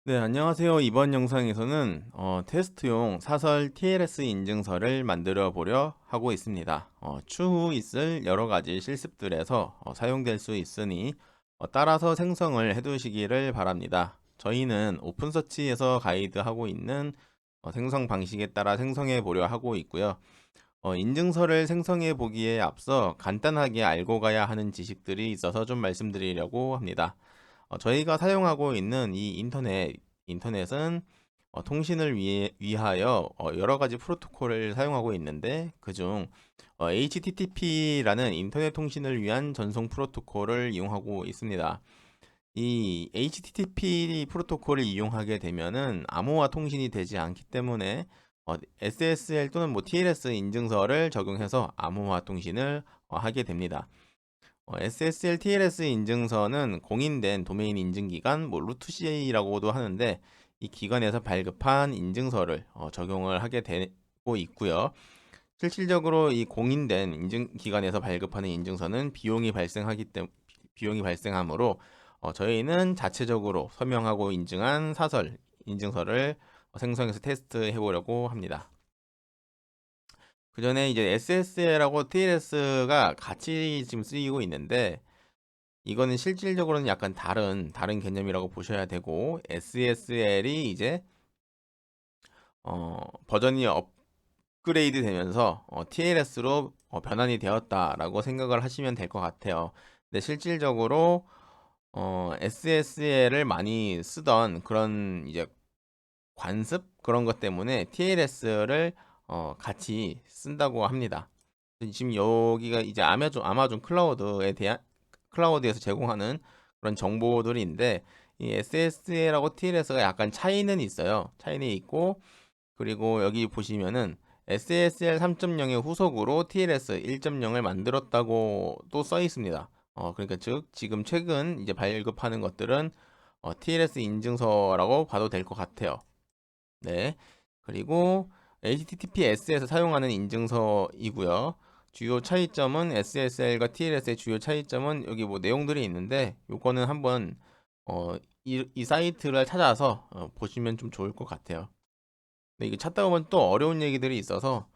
네, 안녕하세요. 이번 영상에서는 테스트용 사설 TLS 인증서를 만들어 보려 하고 있습니다. 추후 있을 여러 가지 실습들에서 사용될 수 있으니 따라서 생성을 해 두시기를 바랍니다. 저희는 오픈서치에서 가이드하고 있는 생성 방식에 따라 생성해 보려 하고 있고요. 인증서를 생성해 보기에 앞서 간단하게 알고 가야 하는 지식들이 있어서 좀 말씀드리려고 합니다. 저희가 사용하고 있는 이 인터넷은 통신을 위하여 여러 가지 프로토콜을 사용하고 있는데 그중 HTTP라는 인터넷 통신을 위한 전송 프로토콜을 이용하고 있습니다. 이 HTTP 프로토콜을 이용하게 되면은 암호화 통신이 되지 않기 때문에 SSL 또는 뭐 TLS 인증서를 적용해서 암호화 통신을 하게 됩니다. SSL TLS 인증서는 공인된 도메인 인증기관, 뭐 루트CA라고도 하는데 이 기관에서 발급한 인증서를 적용을 하게 되고 있고요. 실질적으로 이 공인된 인증기관에서 발급하는 인증서는 비용이 발생하므로 저희는 자체적으로 서명하고 인증한 사설 인증서를 생성해서 테스트해 보려고 합니다. 그 전에 이제 SSL하고 TLS가 같이 지금 쓰이고 있는데 이거는 실질적으로는 약간 다른 개념이라고 보셔야 되고 SSL이 이제 버전이 업그레이드 되면서 TLS로 변환이 되었다라고 생각을 하시면 될 것 같아요. 근데 실질적으로 SSL을 많이 쓰던 그런 이제 관습 그런 것 때문에 TLS를 같이 쓴다고 합니다. 지금 여기가 이제 아마존 클라우드에서 제공하는 그런 정보들인데 이 SSL하고 TLS가 약간 차이는 있어요. 차이는 있고 그리고 여기 보시면은 SSL 3.0의 후속으로 TLS 1.0을 만들었다고 또 써 있습니다. 그러니까 즉 지금 최근 이제 발급하는 것들은 TLS 인증서라고 봐도 될 것 같아요. 네. 그리고 HTTPS에서 사용하는 인증서이고요. 주요 차이점은 SSL과 TLS의 주요 차이점은 여기 뭐 내용들이 있는데 요거는 한번 이 사이트를 찾아서 보시면 좀 좋을 것 같아요. 근데 이게 찾다 보면 또 어려운 얘기들이 있어서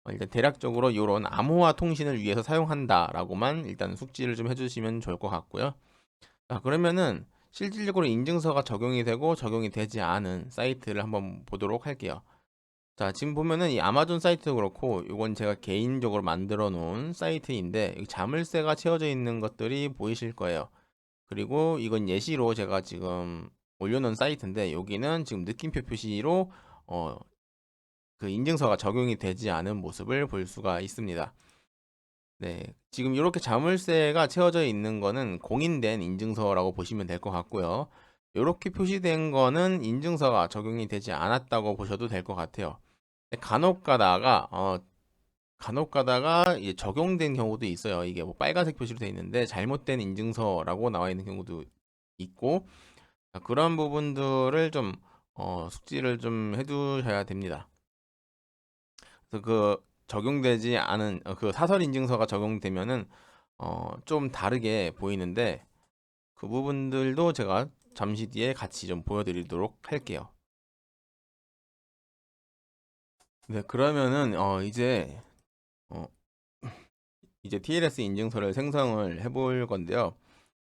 일단 대략적으로 이런 암호화 통신을 위해서 사용한다라고만 일단 숙지를 좀 해주시면 좋을 것 같고요. 자, 그러면은 실질적으로 인증서가 적용이 되고 적용이 되지 않은 사이트를 한번 보도록 할게요. 자, 지금 보면은 이 아마존 사이트도 그렇고, 이건 제가 개인적으로 만들어 놓은 사이트인데, 여기 자물쇠가 채워져 있는 것들이 보이실 거예요. 그리고 이건 예시로 제가 지금 올려놓은 사이트인데, 여기는 지금 느낌표 표시로, 어, 그 인증서가 적용이 되지 않은 모습을 볼 수가 있습니다. 네. 지금 이렇게 자물쇠가 채워져 있는 거는 공인된 인증서라고 보시면 될 것 같고요. 이렇게 표시된 거는 인증서가 적용이 되지 않았다고 보셔도 될 것 같아요. 간혹 가다가 이제 적용된 경우도 있어요. 이게 뭐 빨간색 표시로 되어 있는데 잘못된 인증서라고 나와 있는 경우도 있고 그런 부분들을 좀 숙지를 좀 해두셔야 됩니다. 그래서 그 적용되지 않은 그 사설 인증서가 적용되면은 좀 다르게 보이는데 그 부분들도 제가 잠시 뒤에 같이 좀 보여드리도록 할게요. 네, 그러면은 어, 이제 TLS 인증서를 생성을 해볼 건데요.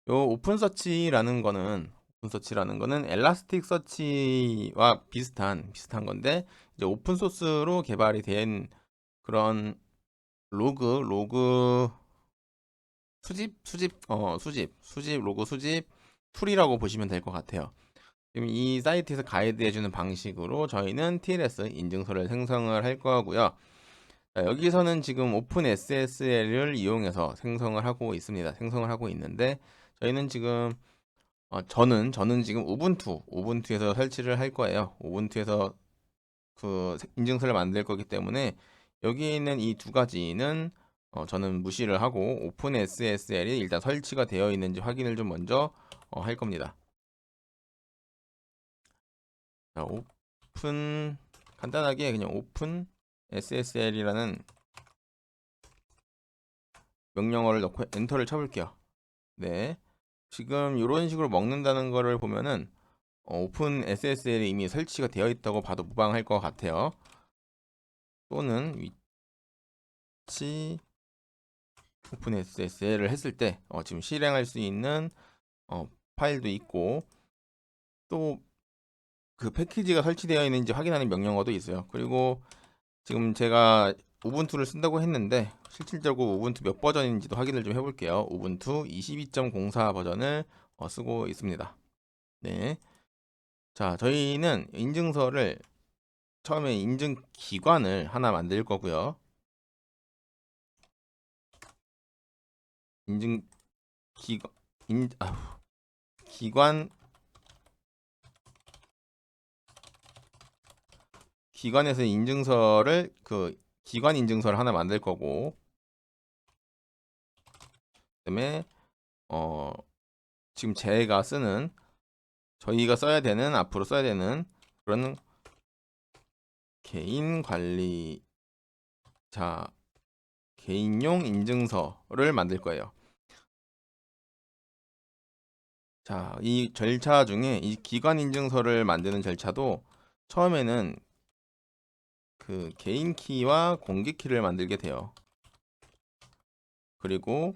요 오픈서치라는 거는 엘라스틱 서치와 비슷한 건데 이제 오픈 소스로 개발이 된 그런 로그 로그 수집 툴이라고 보시면 될 것 같아요. 지금 이 사이트에서 가이드해주는 방식으로 저희는 TLS 인증서를 생성을 할 거고요. 자, 여기서는 지금 오픈 SSL을 이용해서 생성을 하고 있습니다. 생성을 하고 있는데 저희는 지금 저는 지금 우분투에서 설치를 할 거예요. 우분투에서 그 인증서를 만들 거기 때문에 여기 있는 이 두 가지는 저는 무시를 하고 오픈 SSL이 일단 설치가 되어 있는지 확인을 좀 먼저 할 겁니다. 자, 오픈 간단하게 그냥 오픈 SSL이라는 명령어를 넣고 엔터를 쳐볼게요. 네. 지금 이런 식으로 먹는다는 거를 보면은 오픈 SSL이 이미 설치가 되어 있다고 봐도 무방할 것 같아요. 또는 위치 오픈 SSL을 했을 때 지금 실행할 수 있는 파일도 있고, 또 그 패키지가 설치되어 있는지 확인하는 명령어도 있어요. 그리고 지금 제가 우분투를 쓴다고 했는데 실질적으로 우분투 몇 버전인지도 확인을 좀 해볼게요. 우분투 22.04 버전을 쓰고 있습니다. 네. 자, 저희는 인증서를 처음에 인증 기관을 하나 만들 거고요. 인증 기관 기관 기관에서 인증서를 기관 인증서를 하나 만들 거고, 그다음에 지금 제가 쓰는 저희가 써야 되는 앞으로 써야 되는 그런 개인 관리자 개인용 인증서를 만들 거예요. 자, 이 절차 중에 이 기관 인증서를 만드는 절차도 처음에는 그 개인 키와 공개 키를 만들게 돼요. 그리고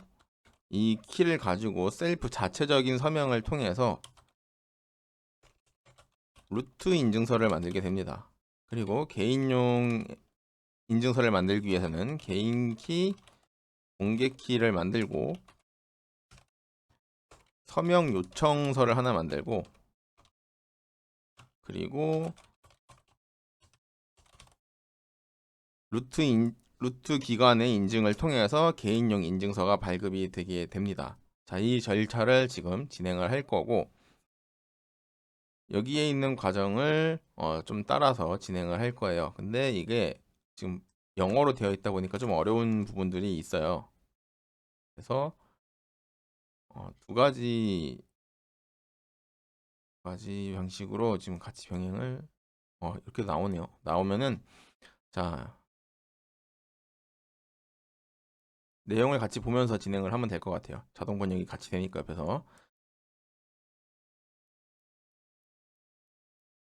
이 키를 가지고 셀프 자체적인 서명을 통해서 루트 인증서를 만들게 됩니다. 그리고 개인용 인증서를 만들기 위해서는 개인 키, 공개 키를 만들고 서명 요청서를 하나 만들고, 그리고 루트 기관의 인증을 통해서 개인용 인증서가 발급이 되게 됩니다. 자, 이 절차를 지금 진행을 할 거고, 여기에 있는 과정을 좀 따라서 진행을 할 거예요. 근데 이게 지금 영어로 되어 있다 보니까 좀 어려운 부분들이 있어요. 그래서 두 가지 방식으로 지금 같이 병행을 이렇게 나오네요. 나오면은, 자, 내용을 같이 보면서 진행을 하면 될 것 같아요. 자동 번역이 같이 되니까 옆에서.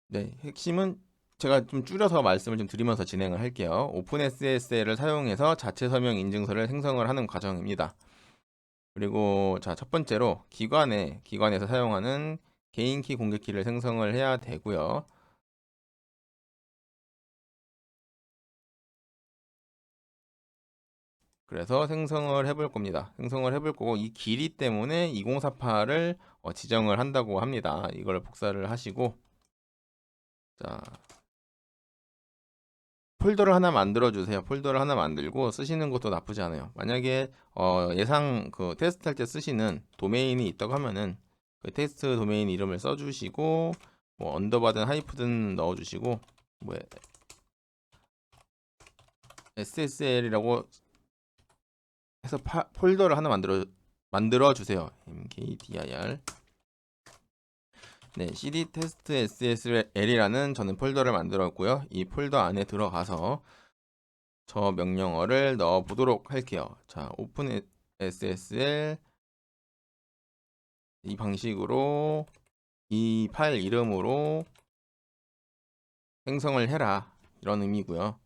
네, 핵심은 제가 좀 줄여서 말씀을 좀 드리면서 진행을 할게요. 오픈 SSL을 사용해서 자체 서명 인증서를 생성을 하는 과정입니다. 그리고 자, 첫 번째로 기관에서 사용하는 개인키 공개키를 생성을 해야 되고요. 그래서 생성을 해볼 겁니다. 생성을 해볼 거고, 이 길이 때문에 2048을 지정을 한다고 합니다. 이걸 복사를 하시고, 자, 폴더를 하나 만들어 주세요. 폴더를 하나 만들고 쓰시는 것도 나쁘지 않아요. 만약에 예상 그 테스트 할 때 쓰시는 도메인이 있다고 하면은 그 테스트 도메인 이름을 써주시고, 뭐 언더바든 하이프든 넣어주시고, 뭐 SSL이라고 해서 폴더를 하나 만들어 주세요. mkdir. 네, cd 테스트 SSL이라는 저는 폴더를 만들었고요. 이 폴더 안에 들어가서 저 명령어를 넣어 보도록 할게요. 자, 오픈 SSL 이 방식으로 이 파일 이름으로 생성을 해라, 이런 의미고요.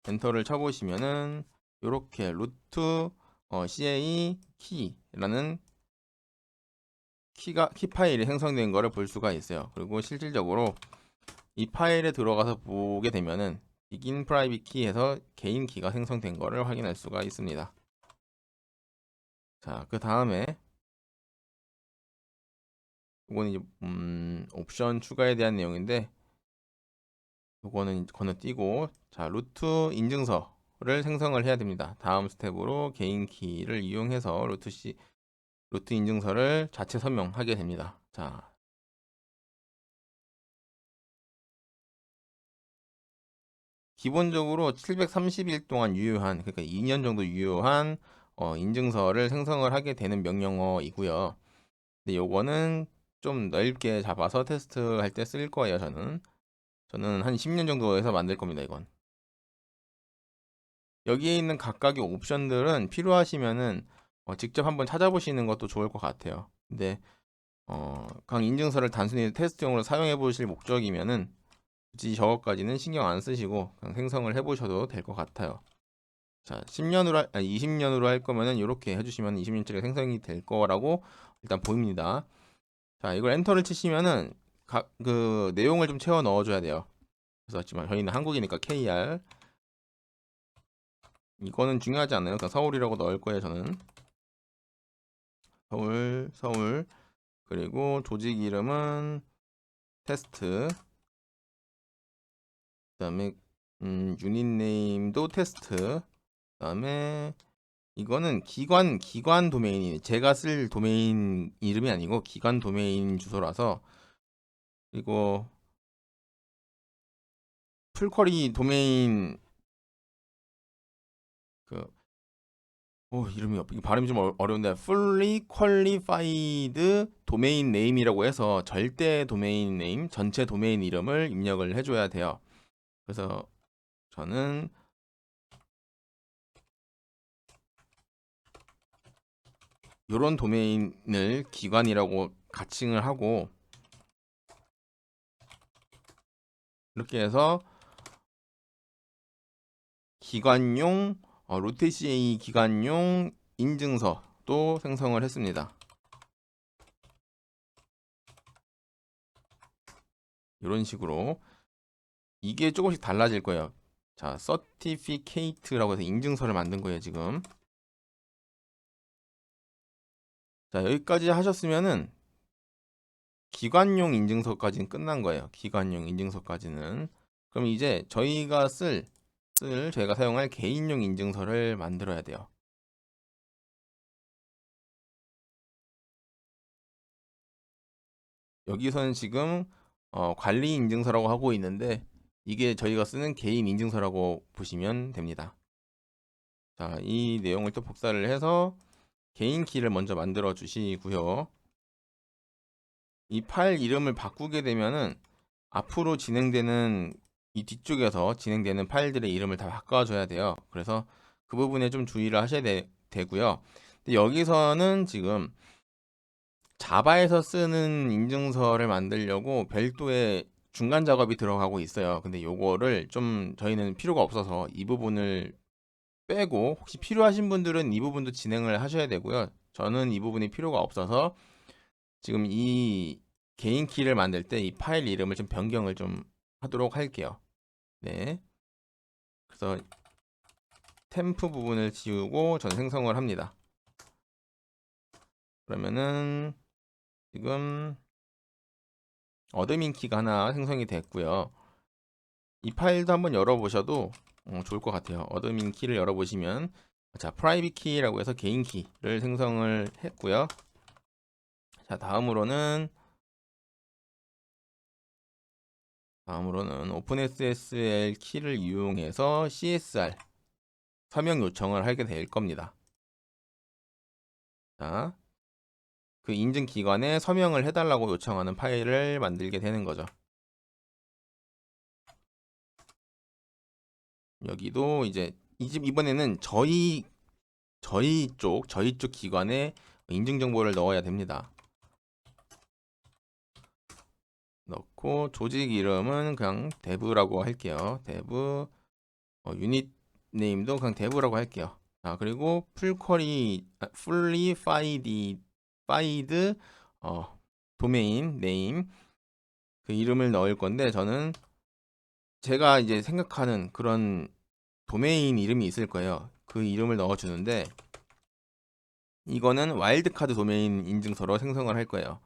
엔터를 쳐보시면은 이렇게 루트 ca 키라는 키 파일이 생성된 거를 볼 수가 있어요. 그리고 실질적으로 이 파일에 들어가서 보게 되면은 begin private key에서 개인 키가 생성된 거를 확인할 수가 있습니다. 자, 그 다음에 이거는 이제 옵션 추가에 대한 내용인데, 이거는 건너뛰고, 자, 루트 인증서를 생성을 해야 됩니다. 다음 스텝으로 개인 키를 이용해서 루트 인증서를 자체 서명하게 됩니다. 자, 기본적으로 730일 동안 유효한, 그러니까 2년 정도 유효한 인증서를 생성을 하게 되는 명령어이고요. 근데 요거는 좀 넓게 잡아서 테스트할 때 쓸 거예요. 저는 한 10년 정도 해서 만들 겁니다. 이건 여기에 있는 각각의 옵션들은 필요하시면은 직접 한번 찾아보시는 것도 좋을 것 같아요. 근데 각 인증서를 단순히 테스트용으로 사용해 보실 목적이면은 굳이 저것까지는 신경 안 쓰시고 그냥 생성을 해 보셔도 될 것 같아요. 자, 20년으로 할 거면은 이렇게 해주시면 20년짜리 생성이 될 거라고 일단 보입니다. 자, 이걸 엔터를 치시면은 각 그 내용을 좀 채워 넣어줘야 돼요. 그래서 지만 저희는 한국이니까 KR 이거는 중요하지 않아요. 그냥 서울이라고 넣을 거예요. 저는 서울 그리고 조직 이름은 테스트 그다음에 유닛 네임도 테스트 그다음에 이거는 기관 도메인이 제가 쓸 도메인 이름이 아니고 기관 도메인 주소라서 이거 풀쿼리 도메인 그 이름이 이거 발음이 좀 어려운데 fully qualified 도메인 네임이라고 해서 절대 도메인 네임 전체 도메인 이름을 입력을 해줘야 돼요. 그래서 저는 이런 도메인을 기관이라고 가칭을 하고 이렇게 해서 기관용 로테CA 기관용 인증서도 생성을 했습니다. 이런 식으로 이게 조금씩 달라질 거예요. 자, 서티피케이트라고 해서 인증서를 만든 거예요, 지금. 자, 여기까지 하셨으면은 기관용 인증서까지는 끝난 거예요. 기관용 인증서까지는. 그럼 이제 저희가 저희가 사용할 개인용 인증서를 만들어야 돼요. 여기서는 지금 관리 인증서라고 하고 있는데 이게 저희가 쓰는 개인 인증서라고 보시면 됩니다. 자, 이 내용을 또 복사를 해서 개인 키를 먼저 만들어 주시고요. 이 파일 이름을 바꾸게 되면은 앞으로 진행되는 이 뒤쪽에서 진행되는 파일들의 이름을 다 바꿔줘야 돼요. 그래서 그 부분에 좀 주의를 하셔야 되고요. 근데 여기서는 지금 자바에서 쓰는 인증서를 만들려고 별도의 중간 작업이 들어가고 있어요. 근데 요거를 좀 저희는 필요가 없어서 이 부분을 빼고 혹시 필요하신 분들은 이 부분도 진행을 하셔야 되고요. 저는 이 부분이 필요가 없어서 지금 이 개인 키를 만들 때 이 파일 이름을 좀 변경을 좀 하도록 할게요. 네. 그래서 템프 부분을 지우고 전 생성을 합니다. 그러면은 지금 어드민 키가 하나 생성이 됐고요. 이 파일도 한번 열어보셔도 좋을 것 같아요. 어드민 키를 열어보시면 자, 프라이빗 키라고 해서 개인 키를 생성을 했고요. 자, 다음으로는 오픈SSL 키를 이용해서 CSR 서명 요청을 하게 될 겁니다. 자, 그 인증 기관에 서명을 해달라고 요청하는 파일을 만들게 되는 거죠. 여기도 이제 이번에는 저희 쪽 기관에 인증 정보를 넣어야 됩니다. 넣고 조직 이름은 그냥 dev라고 할게요. dev 유닛 네임도 그냥 dev라고 할게요. 자, 그리고 fully fied 도메인 네임 그 이름을 넣을 건데 저는 제가 이제 생각하는 그런 도메인 이름이 있을 거예요. 그 이름을 넣어 주는데 이거는 와일드카드 도메인 인증서로 생성을 할 거예요.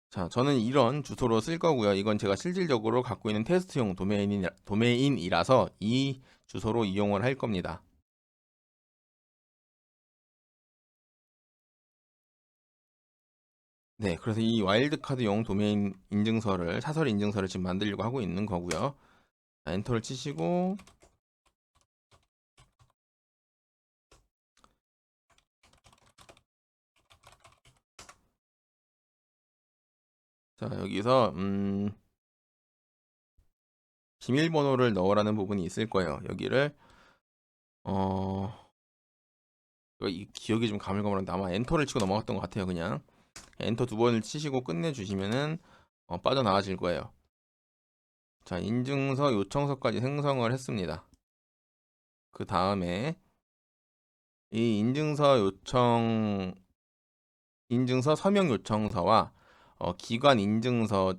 자, 저는 이런 주소로 쓸 거고요. 이건 제가 실질적으로 갖고 있는 테스트용 도메인이라서 이 주소로 이용을 할 겁니다. 네, 그래서 이 와일드카드용 도메인 인증서를 사설 인증서를 지금 만들려고 하고 있는 거고요. 자, 엔터를 치시고 자, 여기서 비밀번호를 넣으라는 부분이 있을 거예요. 여기를 이 기억이 좀 가물가물한데 아마 엔터를 치고 넘어갔던 것 같아요. 그냥 엔터 2번을 치시고 끝내주시면은 빠져나가실 거예요. 자, 인증서 요청서까지 생성을 했습니다. 그 다음에 이 인증서 서명 요청서와 기관 인증서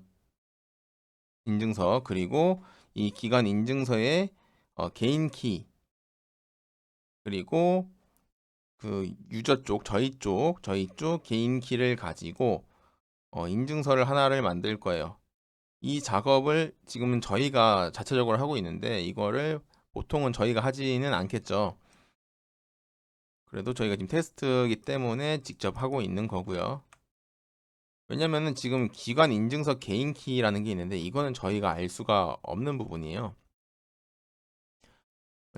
그리고 이 기관 인증서의 개인 키 그리고 그 유저 쪽 저희 쪽 개인 키를 가지고 인증서를 하나를 만들 거예요. 이 작업을 지금은 저희가 자체적으로 하고 있는데 이거를 보통은 저희가 하지는 않겠죠. 그래도 저희가 지금 테스트이기 때문에 직접 하고 있는 거고요. 왜냐면은 지금 기관 인증서 개인 키라는 게 있는데 이거는 저희가 알 수가 없는 부분이에요.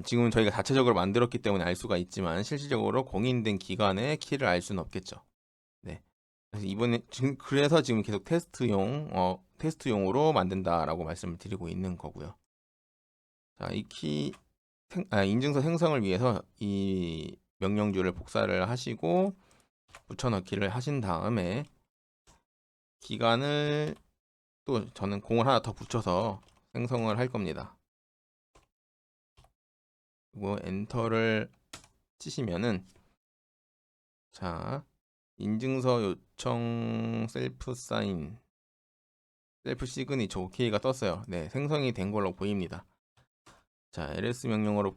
지금은 저희가 자체적으로 만들었기 때문에 알 수가 있지만 실질적으로 공인된 기관의 키를 알 수는 없겠죠. 네. 그래서 이번에 지금 계속 테스트용으로 만든다라고 말씀을 드리고 있는 거고요. 자, 인증서 생성을 위해서 이 명령줄을 복사를 하시고 붙여넣기를 하신 다음에 기간을 또 저는 공을 하나 더 붙여서 생성을 할 겁니다. 그리고 엔터를 치시면은 자, 인증서 요청 셀프 시그니처 OK가 떴어요. 네, 생성이 된 걸로 보입니다. 자, ls 명령어로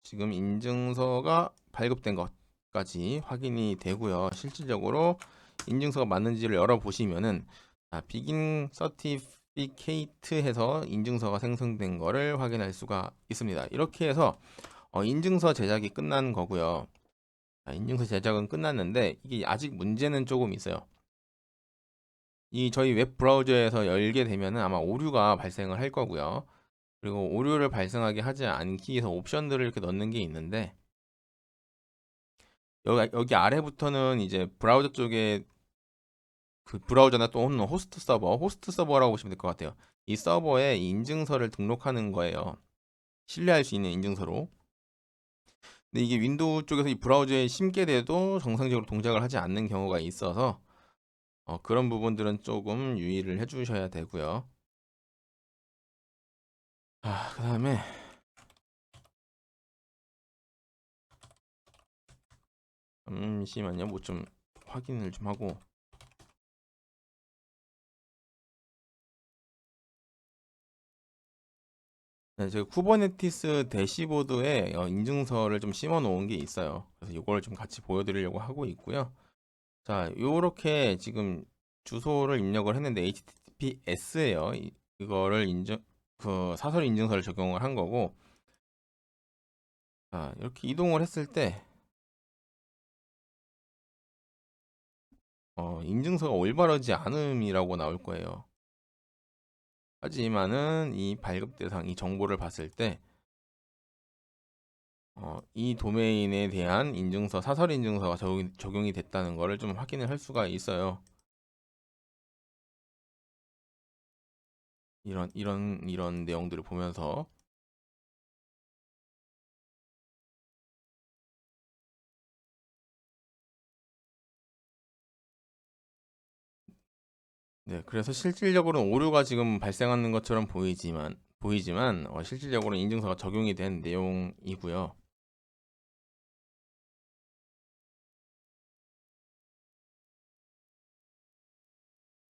지금 인증서가 발급된 것까지 확인이 되고요. 실질적으로 인증서가 맞는지를 열어보시면은 비긴 서티피케이트 해서 인증서가 생성된 거를 확인할 수가 있습니다. 이렇게 해서 인증서 제작이 끝난 거고요. 인증서 제작은 끝났는데 이게 아직 문제는 조금 있어요. 이 저희 웹 브라우저에서 열게 되면은 아마 오류가 발생을 할 거고요. 그리고 오류를 발생하게 하지 않기 위해서 옵션들을 이렇게 넣는 게 있는데 여기 아래부터는 이제 브라우저 쪽에 그 브라우저나 또는 호스트 서버라고 보시면 될 것 같아요. 이 서버에 인증서를 등록하는 거예요. 신뢰할 수 있는 인증서로. 근데 이게 윈도우 쪽에서 이 브라우저에 심게 돼도 정상적으로 동작을 하지 않는 경우가 있어서 그런 부분들은 조금 유의를 해주셔야 되고요. 그 다음에 잠시만요. 뭐 좀 확인을 좀 하고. 네, 제가 쿠버네티스 대시보드에 인증서를 좀 심어 놓은 게 있어요. 그래서 이걸 좀 같이 보여드리려고 하고 있고요. 자, 요렇게 지금 주소를 입력을 했는데 HTTPS예요. 이거를 사설 인증서를 적용을 한 거고, 자, 이렇게 이동을 했을 때 인증서가 올바르지 않음이라고 나올 거예요. 하지만은 이 발급 대상, 이 정보를 봤을 때 이 도메인에 대한 사설 인증서가 적용이 됐다는 것을 좀 확인을 할 수가 있어요. 이런 내용들을 보면서 네, 그래서 실질적으로는 오류가 지금 발생하는 것처럼 보이지만 실질적으로 인증서가 적용이 된 내용이고요.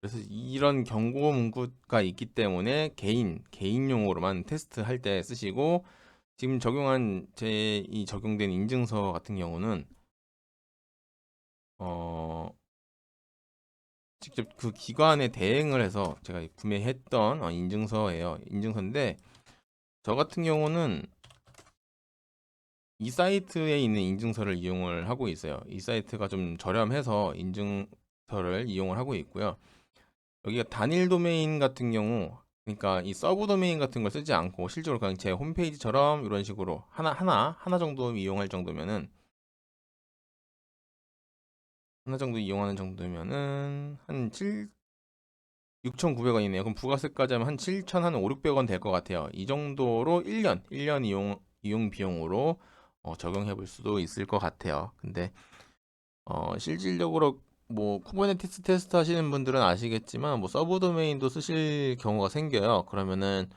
그래서 이런 경고 문구가 있기 때문에 개인용으로만 테스트할 때 쓰시고 지금 이 적용된 인증서 같은 경우는 어, 직접 그 기관에 대행을 해서 제가 구매했던 인증서예요. 인증서인데 저 같은 경우는 이 사이트에 있는 인증서를 이용을 하고 있어요. 이 사이트가 좀 저렴해서 인증서를 이용을 하고 있고요. 여기가 단일 도메인 같은 경우, 그러니까 이 서브 도메인 같은 걸 쓰지 않고 실제로 그냥 제 홈페이지처럼 이런 식으로 하나 정도 이용할 정도면은 하나 정도 이용하는 정도면은 한 6,900원이네요. 그럼 부가세까지 하면 한 7,000, 한 5, 600원 될 것 같아요. 이 정도로 1년 이용 비용으로 적용해 볼 수도 있을 것 같아요. 근데 실질적으로 뭐 쿠버네티스 테스트 하시는 분들은 아시겠지만 뭐 서브 도메인도 쓰실 경우가 생겨요. 그러면은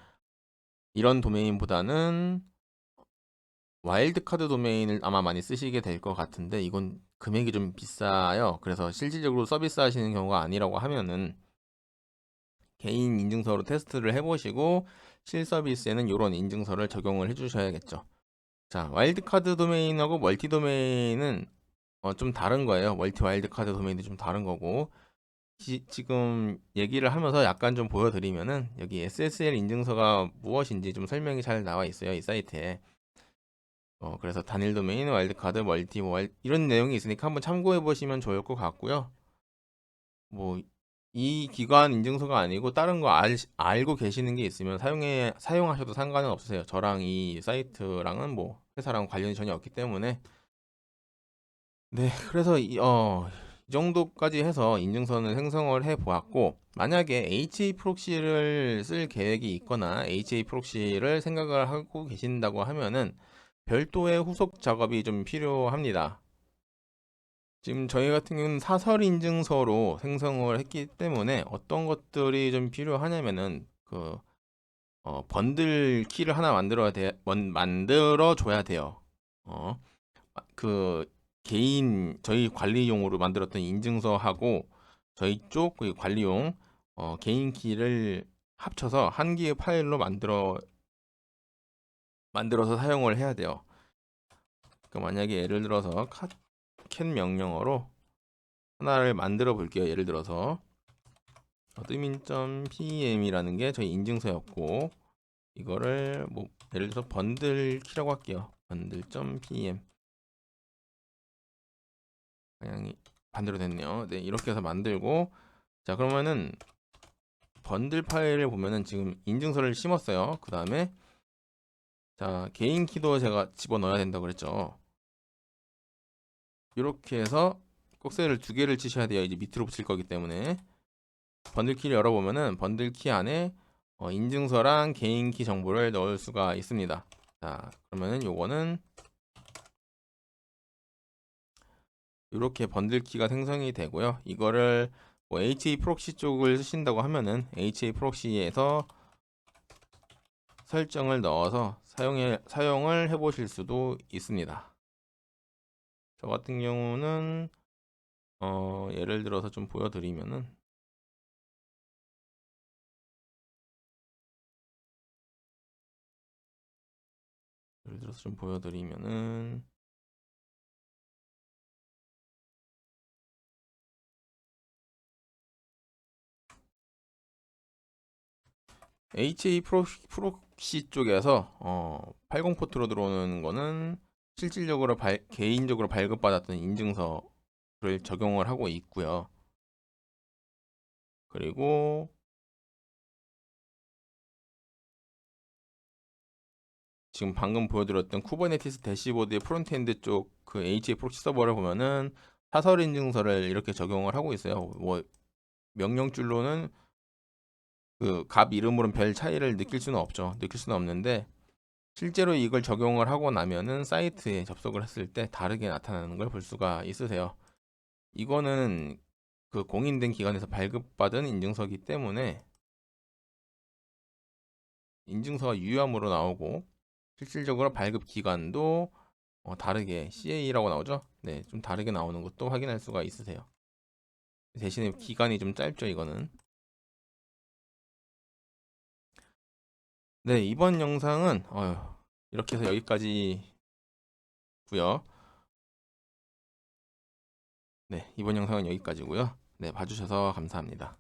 이런 도메인보다는 와일드카드 도메인을 아마 많이 쓰시게 될 것 같은데 이건 금액이 좀 비싸요. 그래서 실질적으로 서비스 하시는 경우가 아니라고 하면은 개인 인증서로 테스트를 해보시고 실서비스에는 이런 인증서를 적용을 해주셔야겠죠. 자, 와일드카드 도메인하고 멀티 도메인은 좀 다른 거예요. 멀티 와일드카드 도메인도 좀 다른 거고 지금 얘기를 하면서 약간 좀 보여드리면은 여기 SSL 인증서가 무엇인지 좀 설명이 잘 나와 있어요. 이 사이트에. 그래서 단일 도메인, 와일드카드, 멀티, 이런 내용이 있으니까 한번 참고해 보시면 좋을 것 같고요. 뭐 이 기관 인증서가 아니고 다른 거 알고 계시는 게 있으면 사용하셔도 상관은 없으세요. 저랑 이 사이트랑은 뭐 회사랑 관련이 전혀 없기 때문에. 네, 그래서 이 정도까지 해서 인증선을 생성을 해 보았고, 만약에 HA 프록시를 쓸 계획이 있거나 HA 프록시를 생각을 하고 계신다고 하면은 별도의 후속 작업이 좀 필요합니다. 지금 저희 같은 경우는 사설 인증서로 생성을 했기 때문에 어떤 것들이 좀 필요하냐면은 번들 키를 하나 만들어 줘야 돼요. 어, 그 개인 저희 관리용으로 만들었던 인증서하고 저희 쪽 그 관리용 개인 키를 합쳐서 한 개의 파일로 만들어서 사용을 해야 돼요. 그러니까 만약에 예를 들어서 cat 명령어로 하나를 만들어 볼게요. 예를 들어서 admin.pm이라는 게 저희 인증서였고 이거를 뭐 예를 들어서 번들 키라고 할게요. 번들.pm 방향이 반대로 됐네요. 네, 이렇게 해서 만들고 자 그러면은 번들 파일을 보면은 지금 인증서를 심었어요. 그 다음에 자 개인 키도 제가 집어넣어야 된다고 그랬죠. 이렇게 해서 꼭새를 두 개를 치셔야 돼요. 이제 밑으로 붙일 거기 때문에 번들 키를 열어보면은 번들 키 안에 인증서랑 개인 키 정보를 넣을 수가 있습니다. 자 그러면은 요거는 이렇게 번들 키가 생성이 되고요. 이거를 뭐 HA 프록시 쪽을 쓰신다고 하면은 HA 프록시에서 설정을 넣어서 사용을 해보실 수도 있습니다. 저 같은 경우는 예를 들어서 좀 보여드리면은 예를 들어서 좀 보여드리면은 HA 프록시 쪽에서 80 포트로 들어오는 거는 실질적으로 개인적으로 발급받았던 인증서를 적용을 하고 있고요. 그리고 지금 방금 보여드렸던 쿠버네티스 대시보드의 프론트엔드 쪽 그 HA 프록시 서버를 보면은 사설 인증서를 이렇게 적용을 하고 있어요. 뭐 명령줄로는 그 값 이름으로는 별 차이를 느낄 수는 없죠. 느낄 수는 없는데 실제로 이걸 적용을 하고 나면은 사이트에 접속을 했을 때 다르게 나타나는 걸 볼 수가 있으세요. 이거는 그 공인된 기관에서 발급받은 인증서이기 때문에 인증서가 유효함으로 나오고 실질적으로 발급 기관도 다르게 CA라고 나오죠. 네, 좀 다르게 나오는 것도 확인할 수가 있으세요. 대신에 기간이 좀 짧죠, 이거는. 네, 이번 영상은 이렇게 해서 여기까지고요. 네, 이번 영상은 여기까지고요. 네, 봐주셔서 감사합니다.